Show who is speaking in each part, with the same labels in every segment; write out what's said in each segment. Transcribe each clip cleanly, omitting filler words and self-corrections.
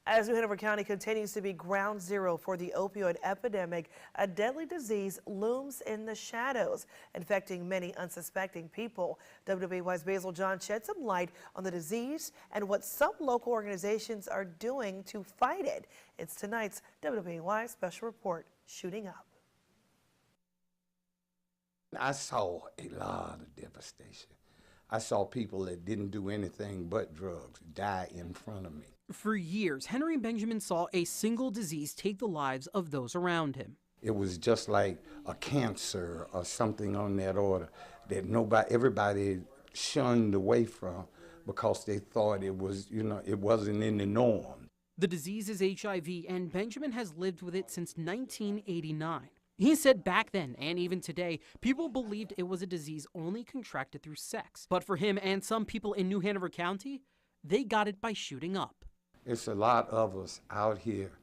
Speaker 1: As New Hanover County continues to be ground zero for the opioid epidemic, a deadly disease looms in the shadows, infecting many unsuspecting people. WWAY's Basil shed some light on the disease and what some local organizations are doing to fight it. It's tonight's WWAY special report, Shooting Up.
Speaker 2: I saw a lot of devastation. I saw people that didn't do anything but drugs die in front of me.
Speaker 3: For years, Henry Benjamin saw a single disease take the lives of those around him.
Speaker 2: It was just like a cancer or something on that order that everybody shunned away from because they thought it was, it wasn't in the norm.
Speaker 3: The disease is HIV, and Benjamin has lived with it since 1989. He said back then, and even today, people believed it was a disease only contracted through sex. But for him and some people in New Hanover County, they got it by shooting up.
Speaker 2: It's a lot of us out here,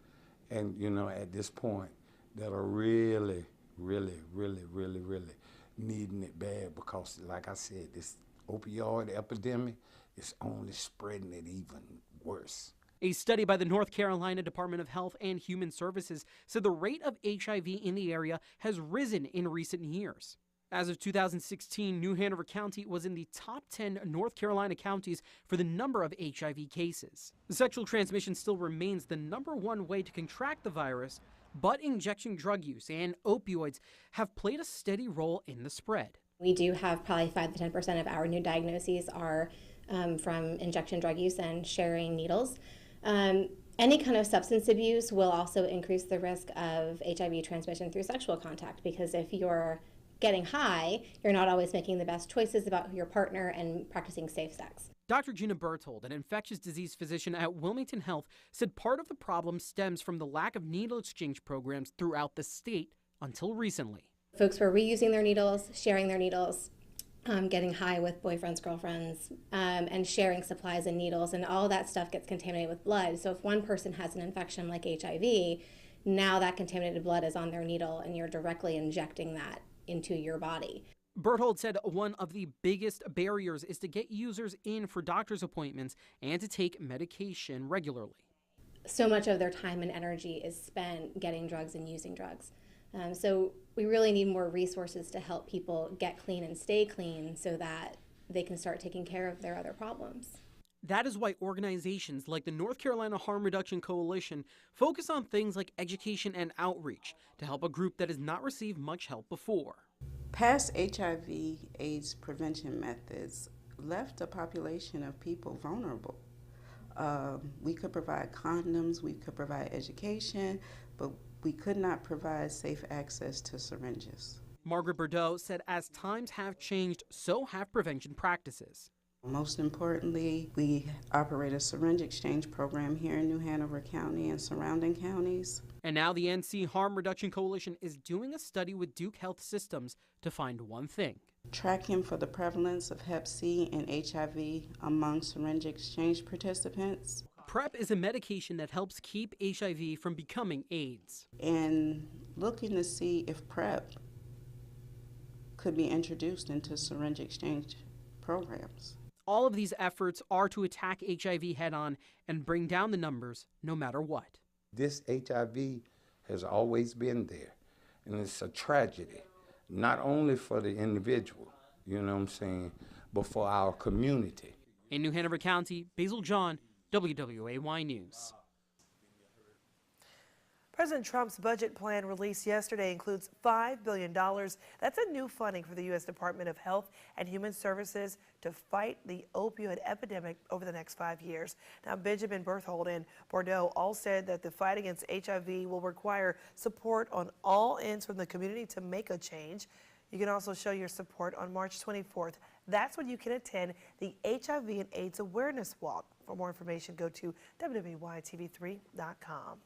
Speaker 2: and at this point, that are really, really, really, really, really needing it bad because, like I said, this opioid epidemic is only spreading it even worse.
Speaker 3: A study by the North Carolina Department of Health and Human Services said the rate of HIV in the area has risen in recent years. As of 2016, New Hanover County was in the top 10 North Carolina counties for the number of HIV cases. Sexual transmission still remains the #1 way to contract the virus, but injection drug use and opioids have played a steady role in the spread.
Speaker 4: We do have probably 5 to 10% of our new diagnoses are from injection drug use and sharing needles. Any kind of substance abuse will also increase the risk of HIV transmission through sexual contact, because if you're getting high, you're not always making the best choices about your partner and practicing safe sex.
Speaker 3: Dr. Gina Berthold, an infectious disease physician at Wilmington Health, said part of the problem stems from the lack of needle exchange programs throughout the state until recently.
Speaker 4: Folks were reusing their needles, sharing their needles, getting high with boyfriends, girlfriends, and sharing supplies and needles, and all that stuff gets contaminated with blood. So if one person has an infection like HIV, now that contaminated blood is on their needle and you're directly injecting that into your body.
Speaker 3: Berthold said one of the biggest barriers is to get users in for doctor's appointments and to take medication regularly.
Speaker 4: So much of their time and energy is spent getting drugs and using drugs. So we really need more resources to help people get clean and stay clean so that they can start taking care of their other problems.
Speaker 3: That is why organizations like the North Carolina Harm Reduction Coalition focus on things like education and outreach to help a group that has not received much help before.
Speaker 5: Past HIV/AIDS prevention methods left a population of people vulnerable. We could provide condoms, we could provide education, but we could not provide safe access to syringes.
Speaker 3: Margaret Bordeaux said as times have changed, so have prevention practices.
Speaker 5: Most importantly, we operate a syringe exchange program here in New Hanover County and surrounding counties.
Speaker 3: And now the NC Harm Reduction Coalition is doing a study with Duke Health Systems to find one thing:
Speaker 5: tracking for the prevalence of Hep C and HIV among syringe exchange participants.
Speaker 3: PrEP is a medication that helps keep HIV from becoming AIDS.
Speaker 5: And looking to see if PrEP could be introduced into syringe exchange programs.
Speaker 3: All of these efforts are to attack HIV head-on and bring down the numbers no matter what.
Speaker 2: This HIV has always been there, and it's a tragedy, not only for the individual, but for our community.
Speaker 3: In New Hanover County, Basil John, WWAY News.
Speaker 1: President Trump's budget plan released yesterday includes $5 billion. That's a new funding for the U.S. Department of Health and Human Services to fight the opioid epidemic over the next 5 years. Now, Benjamin Berthold and Bordeaux all said that the fight against HIV will require support on all ends from the community to make a change. You can also show your support on March 24th. That's when you can attend the HIV and AIDS Awareness Walk. For more information, go to WWYTV3.com.